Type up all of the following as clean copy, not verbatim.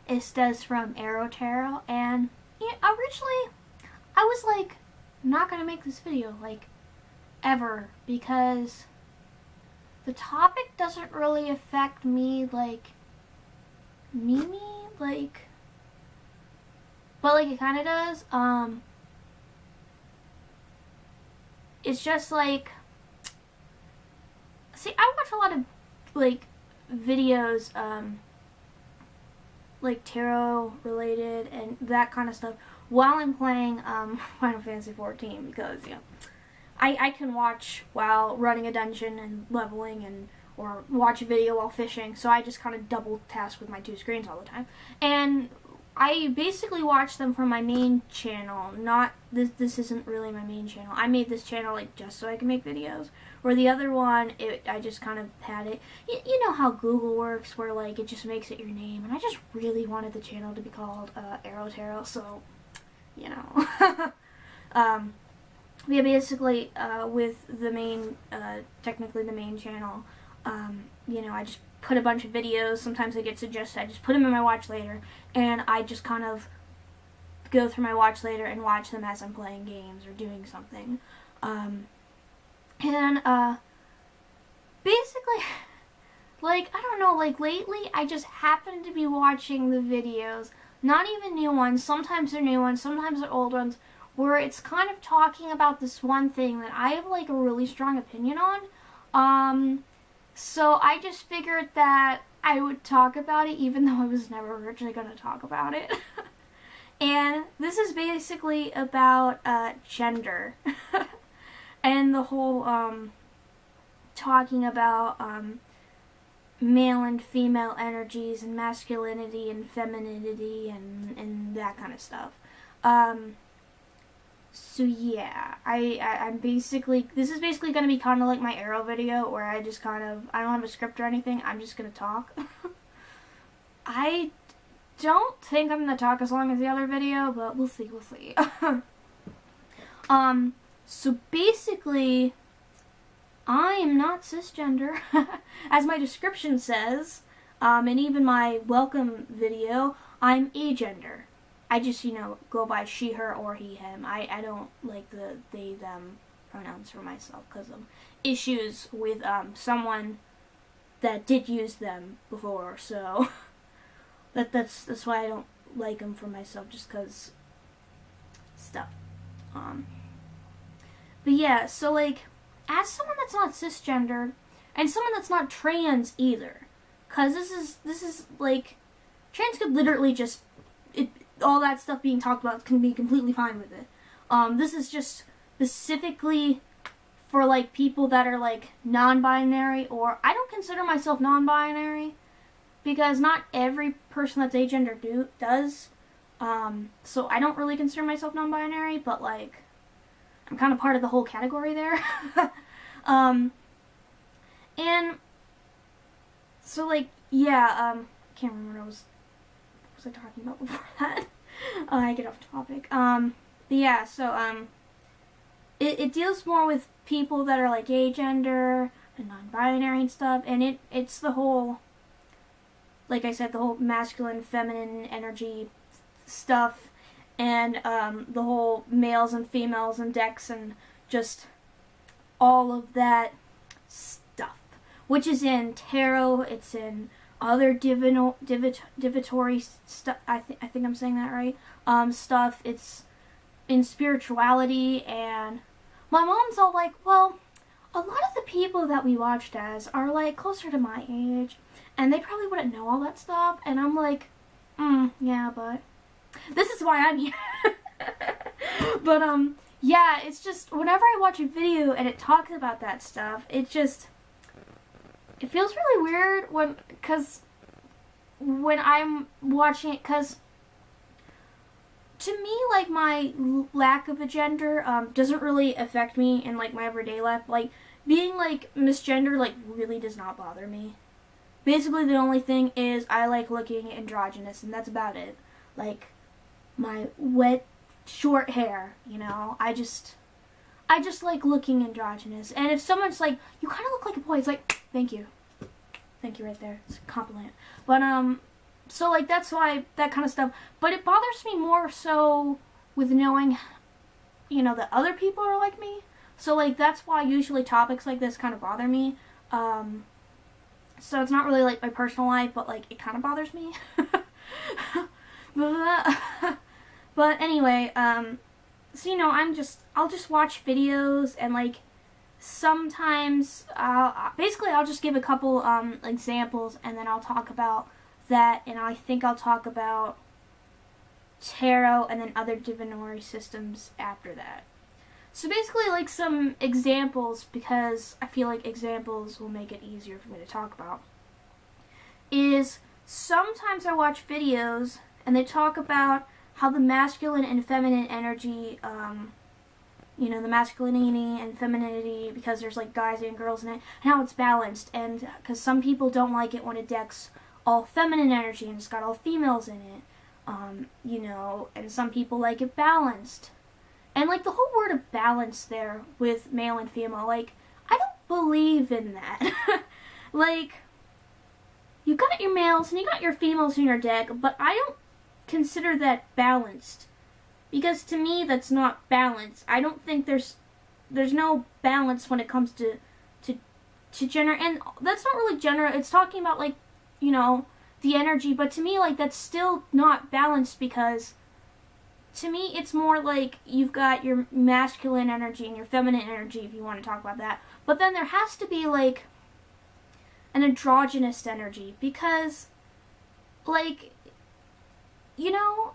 Estes from Aro-Tarot, and originally I was like not gonna make this video like ever because the topic doesn't really affect me like like, but like it kind of does. It's just like, see, I watch a lot of like videos like tarot related and that kind of stuff while I'm playing Final Fantasy 14 because I can watch while running a dungeon and leveling and or watch a video while fishing, so I just kind of double task with my two screens all the time. And I basically watch them from my main channel. Not this isn't really my main channel. I made this channel like just so I can make videos. Or the other one, I just kind of had it. You know how Google works, where like it just makes it your name. And I just really wanted the channel to be called Aro-Tarot, so yeah, basically with the main, technically the main channel. I just put a bunch of videos. Sometimes I get suggested. I just put them in my watch later, and I just kind of go through my watch later and watch them as I'm playing games or doing something. Basically, like, I don't know, like, lately I just happen to be watching the videos, not even new ones, sometimes they're new ones, sometimes they're old ones, where it's kind of talking about this one thing that I have, like, a really strong opinion on. So I just figured that I would talk about it even though I was never originally going to talk about it. And this is basically about gender. And the whole talking about male and female energies and masculinity and femininity and that kind of stuff. So yeah, I'm basically, this is basically going to be kind of like my Arrow video where I just kind of, I don't have a script or anything, I'm just going to talk. I don't think I'm going to talk as long as the other video, but we'll see. So basically, I am not cisgender, as my description says, and even my welcome video, I'm agender. I just, go by she, her, or he, him. I don't like the they, them pronouns for myself because of issues with someone that did use them before. So that's why I don't like them for myself, just because stuff. But yeah, so like, as someone that's not cisgender and someone that's not trans either, because this is like, trans could literally just all that stuff being talked about can be completely fine with it. This is just specifically for like people that are like non-binary, or I don't consider myself non-binary because not every person that's agender does. So I don't really consider myself non-binary, but like I'm kind of part of the whole category there. And so like yeah, can't remember what was I talking about before that? I get off topic. But yeah, so it deals more with people that are like agender and non-binary and stuff, and it's the whole, like I said, the whole masculine, feminine energy stuff, and the whole males and females and decks and just all of that stuff, which is in tarot, it's in other divinatory stuff, I think I'm saying that right, stuff, it's in spirituality, and my mom's all like, well, a lot of the people that we watched as are like closer to my age, and they probably wouldn't know all that stuff, and I'm like, yeah, but this is why I'm here. But, yeah, it's just, whenever I watch a video and it talks about that stuff, it feels really weird when I'm watching it, because to me, like, my lack of a gender, doesn't really affect me in, like, my everyday life. Like, being, like, misgendered, like, really does not bother me. Basically, the only thing is I like looking androgynous, and that's about it. Like, my wet, short hair, I just like looking androgynous. And if someone's like, you kind of look like a boy, it's like, thank you right there, it's a compliment. But So, like, that's why that kind of stuff. But it bothers me more so with knowing, you know, that other people are like me. So, like, that's why usually topics like this kind of bother me. So it's not really, like, my personal life, but, like, it kind of bothers me. But anyway, so, you know, I'll just watch videos, and, like, sometimes, basically I'll just give a couple, examples, and then I'll talk about that, and I think I'll talk about tarot and then other divinatory systems after that. So basically, like, some examples, because I feel like examples will make it easier for me to talk about, is sometimes I watch videos and they talk about how the masculine and feminine energy, you know, the masculinity and femininity, because there's, like, guys and girls in it, and how it's balanced, and because some people don't like it when a deck's all feminine energy and it's got all females in it, you know, and some people like it balanced. And, like, the whole word of balance there with male and female, like, I don't believe in that. Like, you got your males and you got your females in your deck, but I don't consider that balanced. Because to me, that's not balance. I don't think there's no balance when it comes to gender. And that's not really gender. It's talking about, like, you know, the energy. But to me, like, that's still not balanced, because to me, it's more like you've got your masculine energy and your feminine energy, if you want to talk about that. But then there has to be, like, an androgynous energy, because, like, you know,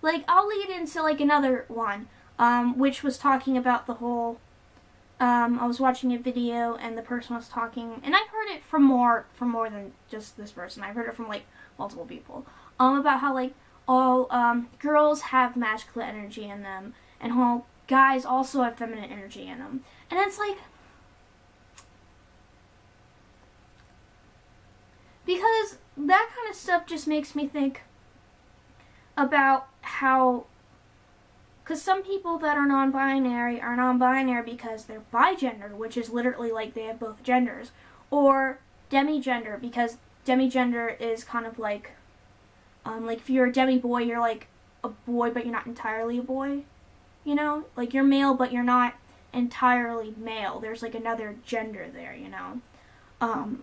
like, I'll lead into, like, another one, which was talking about the whole, I was watching a video, and the person was talking, and I've heard it from more than just this person. I've heard it from, like, multiple people, about how, like, all, girls have masculine energy in them, and how guys also have feminine energy in them. And it's like, because that kind of stuff just makes me think about how, because some people that are non-binary are non-binary because they're bigender, which is literally like they have both genders, or demigender, because demigender is kind of like if you're a demi-boy, you're like a boy, but you're not entirely a boy, you know? Like, you're male, but you're not entirely male. There's, like, another gender there, you know?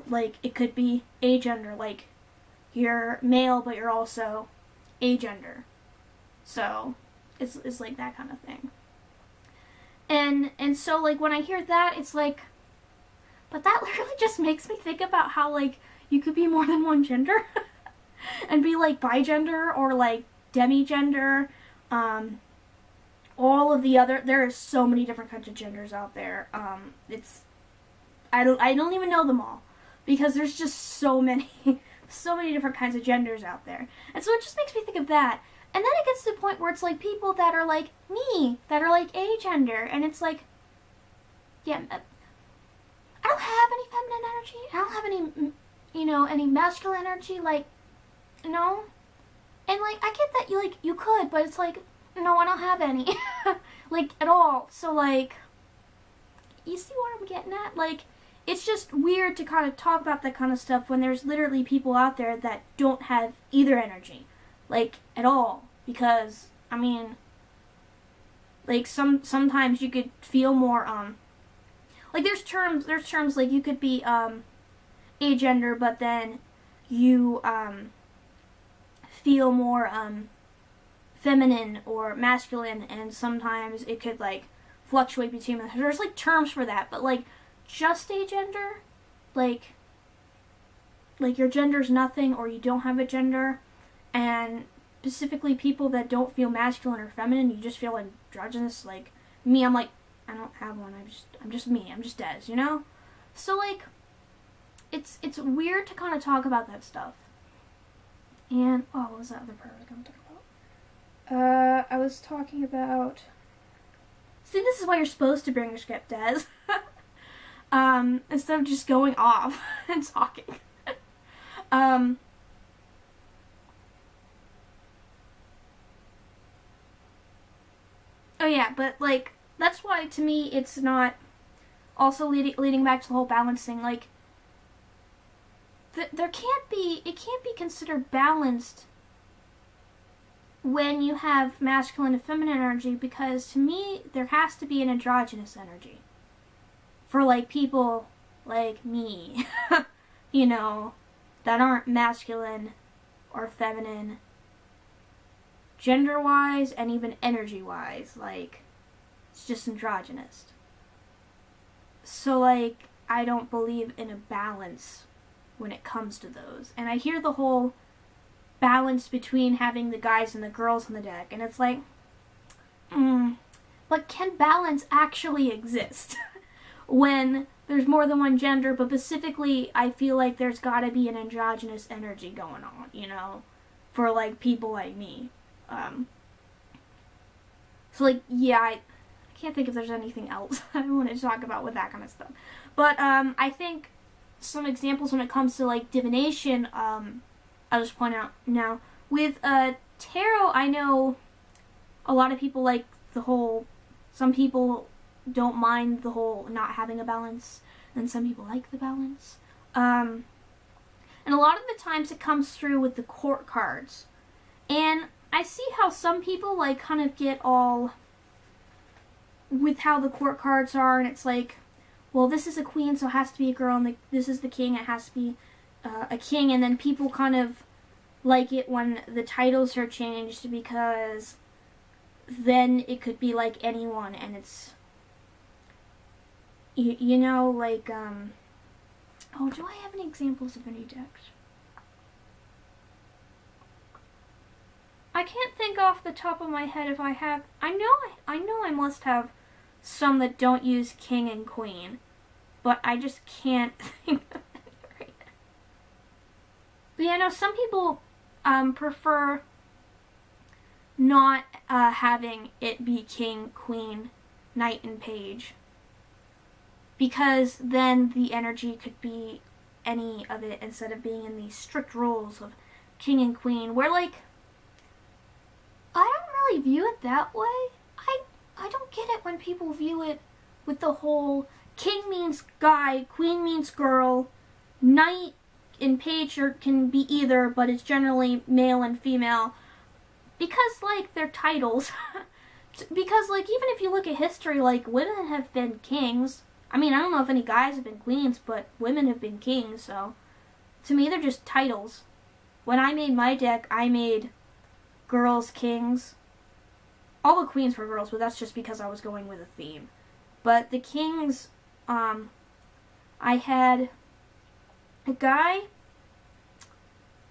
Like, it could be agender, like, you're male, but you're also agender. So, it's like that kind of thing. And so, like, when I hear that, it's like, but that literally just makes me think about how, like, you could be more than one gender. And be, like, bigender or, like, demigender, all of the other, there are so many different kinds of genders out there. I don't even know them all, because there's just so many different kinds of genders out there. And so it just makes me think of that. And then it gets to the point where it's, like, people that are like me, that are, like, agender, and it's like, yeah, I don't have any feminine energy, I don't have any, you know, any masculine energy, like, no. And, like, I get that you could, but it's like, no, I don't have any. Like, at all. So, like, you see what I'm getting at? Like, it's just weird to kind of talk about that kind of stuff when there's literally people out there that don't have either energy. Like, at all. Because, I mean, like, sometimes you could feel more, like, there's terms, like, you could be, agender, but then you, feel more feminine or masculine, and sometimes it could, like, fluctuate between them. There's, like, terms for that, but, like, just agender, like your gender's nothing, or you don't have a gender, and specifically people that don't feel masculine or feminine, you just feel androgynous. Like me, I'm like, I don't have one, I'm just me, I'm just Des, you know? So, like, it's weird to kind of talk about that stuff. And, oh, what was that other part I was going to talk about? I was talking about... See, this is why you're supposed to bring your script, Des. Instead of just going off and talking. Oh, yeah, but, like, that's why, to me, it's not... Also leading back to the whole balance thing, like... it can't be considered balanced when you have masculine and feminine energy, because to me there has to be an androgynous energy for like people like me, you know, that aren't masculine or feminine gender wise and even energy wise. Like, it's just androgynous. So like, I don't believe in a balance when it comes to those. And I hear the whole balance between having the guys and the girls on the deck, and it's like, but can balance actually exist when there's more than one gender? But specifically, I feel like there's gotta be an androgynous energy going on, you know, for like people like me. So like, yeah, I can't think if there's anything else I want to talk about with that kind of stuff. But I think some examples when it comes to like divination, I'll just point out now. With tarot, I know a lot of people like the whole, some people don't mind the whole not having a balance, and some people like the balance. And a lot of the times it comes through with the court cards. And I see how some people like kind of get all with how the court cards are, and it's like, well, this is a queen, so it has to be a girl, and this is the king, it has to be a king. And then people kind of like it when the titles are changed, because then it could be like anyone, and it's, you know, like, oh, do I have any examples of any decks? I can't think off the top of my head if I have. I know I must have some that don't use king and queen, but I just can't think of it right now. But yeah, no, some people prefer not having it be king, queen, knight, and page, because then the energy could be any of it instead of being in these strict rules of king and queen, where like, I don't really view it that way. I don't get it when people view it with the whole king means guy, queen means girl, knight and page can be either, but it's generally male and female, because like they're titles. Because like, even if you look at history, like women have been kings. I mean, I don't know if any guys have been queens, but women have been kings, so to me they're just titles. When I made my deck, I made girls kings. All the queens were girls, but that's just because I was going with a theme. But the kings, I had a guy.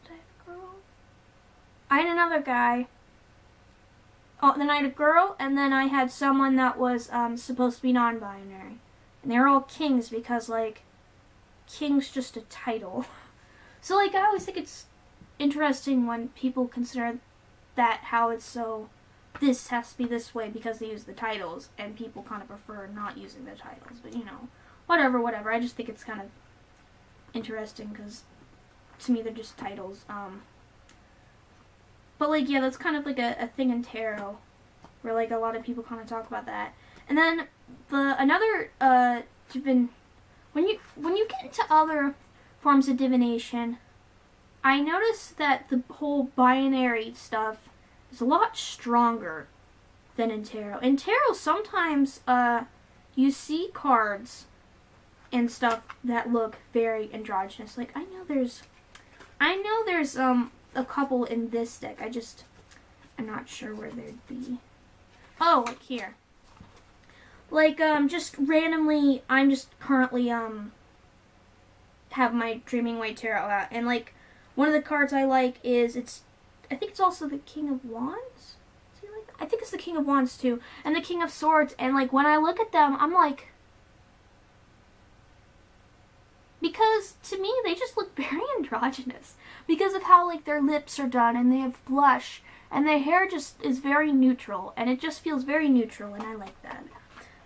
Did I have a girl? I had another guy. Oh, then I had a girl, and then I had someone that was supposed to be non-binary. And they were all kings because, like, king's just a title. So, like, I always think it's interesting when people consider that, how it's so, this has to be this way because they use the titles, and people kind of prefer not using the titles. But, you know, whatever. I just think it's kind of interesting because, to me, they're just titles. But, like, yeah, that's kind of like a thing in tarot, where, like, a lot of people kind of talk about that. And then another when you get into other forms of divination, I noticed that the whole binary stuff is a lot stronger than in tarot. In tarot, sometimes you see cards and stuff that look very androgynous. Like, I know there's a couple in this deck. I'm not sure where they'd be. Oh, like here. Like, just randomly, I'm just currently, have my Dreaming White Tarot out. And, like, one of the cards I like is, I think it's also the King of Wands? Is he like that? I think it's the King of Wands, too. And the King of Swords. And, like, when I look at them, I'm like, because, to me, they just look very androgynous. Because of how, like, their lips are done, and they have blush, and their hair just is very neutral. And it just feels very neutral, and I like that.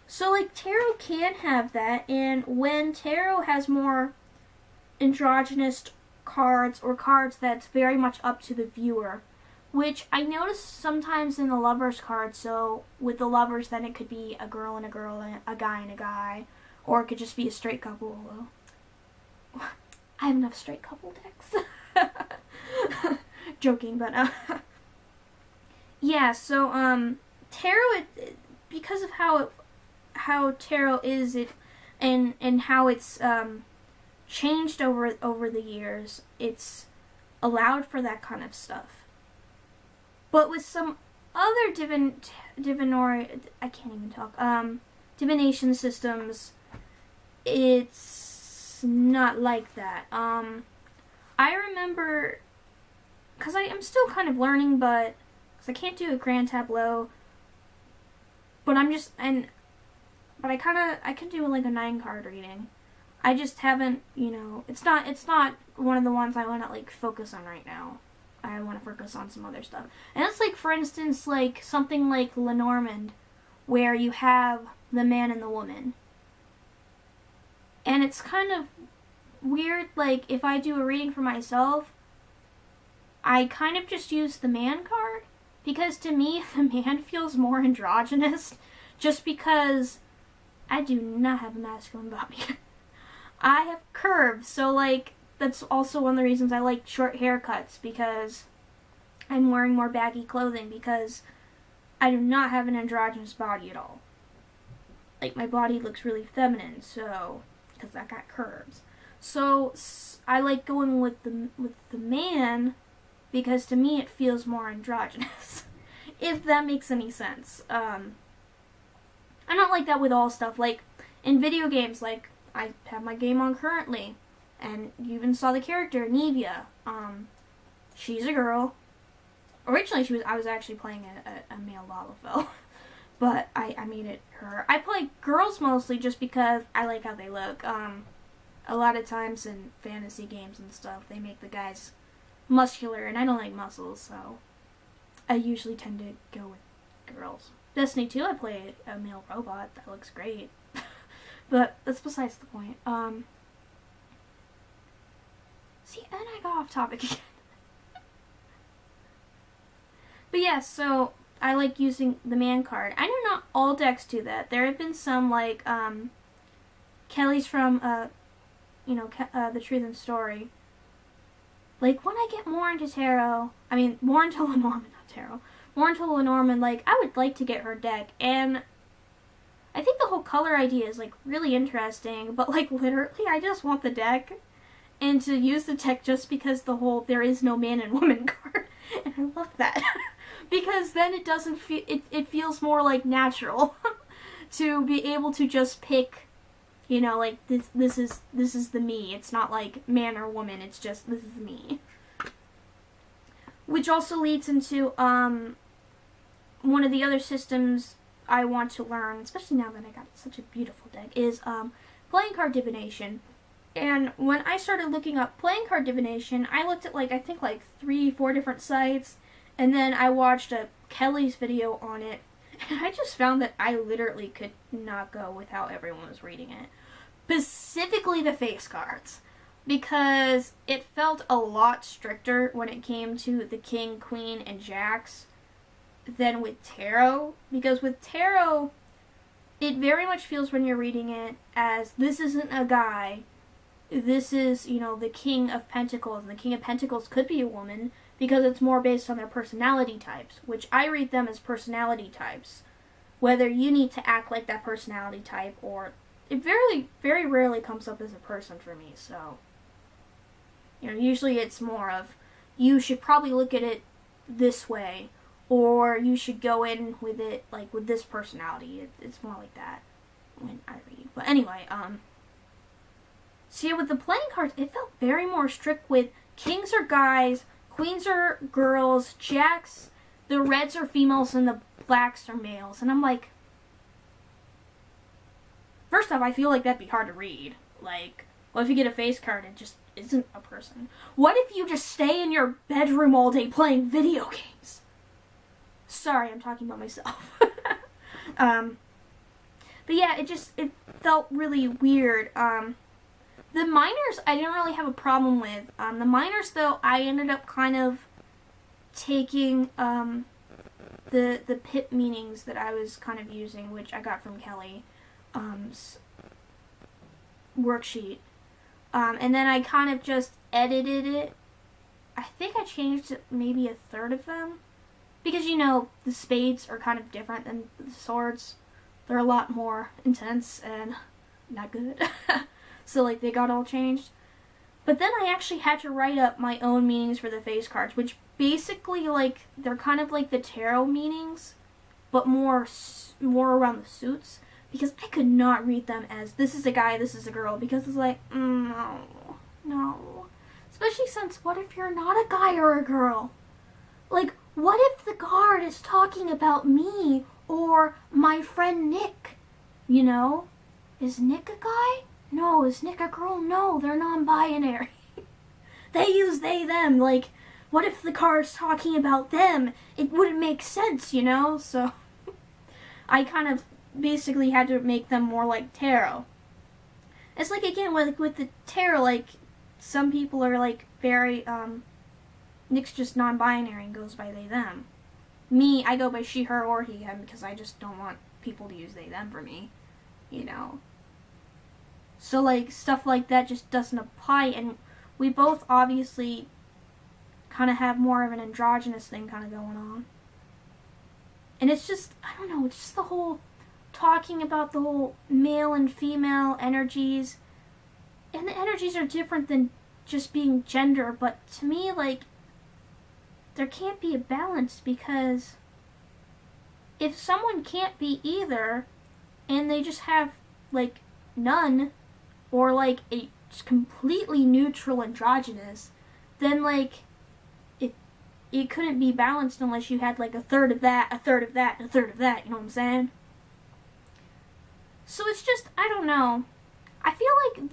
So, like, tarot can have that, and when tarot has more androgynous cards, or cards that's very much up to the viewer, which I notice sometimes in the lovers card. So, with the lovers, then it could be a girl and a guy and a guy, or it could just be a straight couple. I have enough straight couple decks. Joking, but yeah. So tarot, because of how tarot is, and how it's changed over the years, it's allowed for that kind of stuff. But with some other divination systems, it's not like that. I remember, because I am still kind of learning, but because I can't do a grand tableau, but I can do like a 9-card reading. I just haven't, it's not one of the ones I want to like focus on right now. I want to focus on some other stuff. And it's like, for instance, like something like Lenormand, where you have the man and the woman. And it's kind of weird, like if I do a reading for myself, I kind of just use the man card, because to me the man feels more androgynous, just because I do not have a masculine body. I have curves, so like that's also one of the reasons I like short haircuts, because I'm wearing more baggy clothing, because I do not have an androgynous body at all. Like, my body looks really feminine, so, because I got curves. So I like going with the man, because to me it feels more androgynous. If that makes any sense. I'm not like that with all stuff. Like, in video games, like, I have my game on currently, and you even saw the character, Nevia. She's a girl. Originally, I was actually playing a male Lalafell, but I made it her. I play girls mostly just because I like how they look. A lot of times in fantasy games and stuff, they make the guys muscular, and I don't like muscles, so I usually tend to go with girls. Destiny 2, I play a male robot that looks great, but that's besides the point. See, and I got off topic again. But yeah, so I like using the man card. I know not all decks do that. There have been some, like, Kelly's from, The Truth and Story. Like, when I get more into tarot, more into Lenormand, not tarot, more into Lenormand, like, I would like to get her deck, and I think the whole color idea is, like, really interesting, but, like, literally, I just want the deck, and to use the deck just because there is no man and woman card, and I love that. Because then it doesn't feel, it feels more like natural to be able to just pick, like this is the me. It's not like man or woman, it's just this is me. Which also leads into one of the other systems I want to learn, especially now that I got such a beautiful deck, is playing card divination. And when I started looking up playing card divination, I looked at I think 3-4 different sites. And then I watched Kelly's video on it, and I just found that I literally could not go with how everyone was reading it. Specifically the face cards, because it felt a lot stricter when it came to the King, Queen, and Jacks than with tarot. Because with tarot, it very much feels when you're reading it as this isn't a guy, this is, the King of Pentacles, and the King of Pentacles could be a woman, because it's more based on their personality types, which I read them as personality types. Whether you need to act like that personality type, or it very, very rarely comes up as a person for me, so, usually it's more of, you should probably look at it this way, or you should go in with it, with this personality. It's more like that when I read. But anyway, so yeah, with the playing cards, it felt very more strict with kings are guys, queens are girls, jacks, the reds are females, and the blacks are males. And I'm like, first off, I feel like that'd be hard to read. What if you get a face card and it just isn't a person? What if you just stay in your bedroom all day playing video games? Sorry, I'm talking about myself. But yeah, it felt really weird. The minors, I didn't really have a problem with. The minors, though, I ended up kind of taking the pip meanings that I was kind of using, which I got from Kelly, worksheet. And then I kind of just edited it. I think I changed maybe a third of them. Because, you know, the spades are kind of different than the swords. They're a lot more intense and not good. So, like, they got all changed. But then I actually had to write up my own meanings for the face cards, which basically, like, they're kind of like the tarot meanings, but more around the suits. Because I could not read them as, this is a guy, this is a girl. Because it's like, no. Especially since, what if you're not a guy or a girl? Like, what if the card is talking about me or my friend Nick? You know? Is Nick a guy? No. Is Nick a girl? No, they're non-binary. They use they, them. Like, what if the card's talking about them? It wouldn't make sense, you know? So, I kind of basically had to make them more like tarot. It's like, again, with the tarot, like, some people are, like, very, Nick's just non-binary and goes by they, them. Me, I go by she, her, or he, him, because I just don't want people to use they, them for me, you know. So, like, stuff like that just doesn't apply, and we both obviously kind of have more of an androgynous thing kind of going on. And it's just, I don't know, it's just the whole talking about the whole male and female energies. And the energies are different than just being gender, but to me, like, there can't be a balance, because if someone can't be either, and they just have, like, none, or, like, a completely neutral androgynous, then, like, it couldn't be balanced unless you had, like, a third of that, a third of that, and a third of that, you know what I'm saying? So it's just, I don't know. I feel like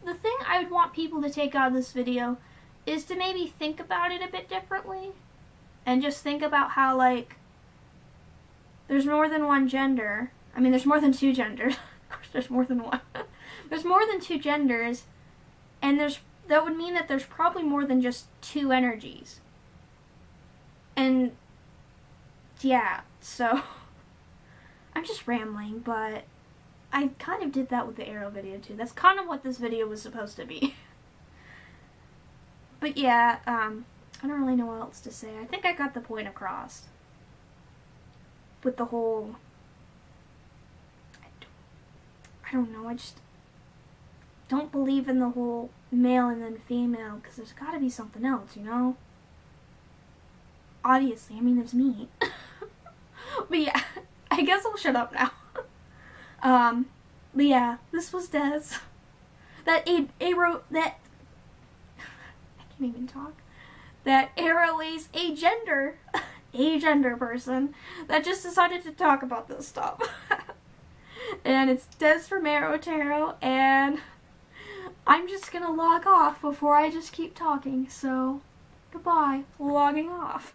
the thing I would want people to take out of this video is to maybe think about it a bit differently. And just think about how, like, there's more than one gender. I mean, there's more than two genders. Of course, there's more than one. There's more than two genders. And that would mean that there's probably more than just two energies. And, yeah, so, I'm just rambling, but I kind of did that with the arrow video, too. That's kind of what this video was supposed to be. But, yeah, I don't really know what else to say. I think I got the point across. With the whole, I don't know, I just don't believe in the whole male and then female, because there's got to be something else, you know? Obviously, I mean, there's me. But yeah, I guess I'll shut up now. But yeah, this was Des. That Aro, that, I can't even talk. That Aro is a gender person that just decided to talk about this stuff. And it's Des from Aro-Tarot, and I'm just gonna log off before I just keep talking, so goodbye, logging off.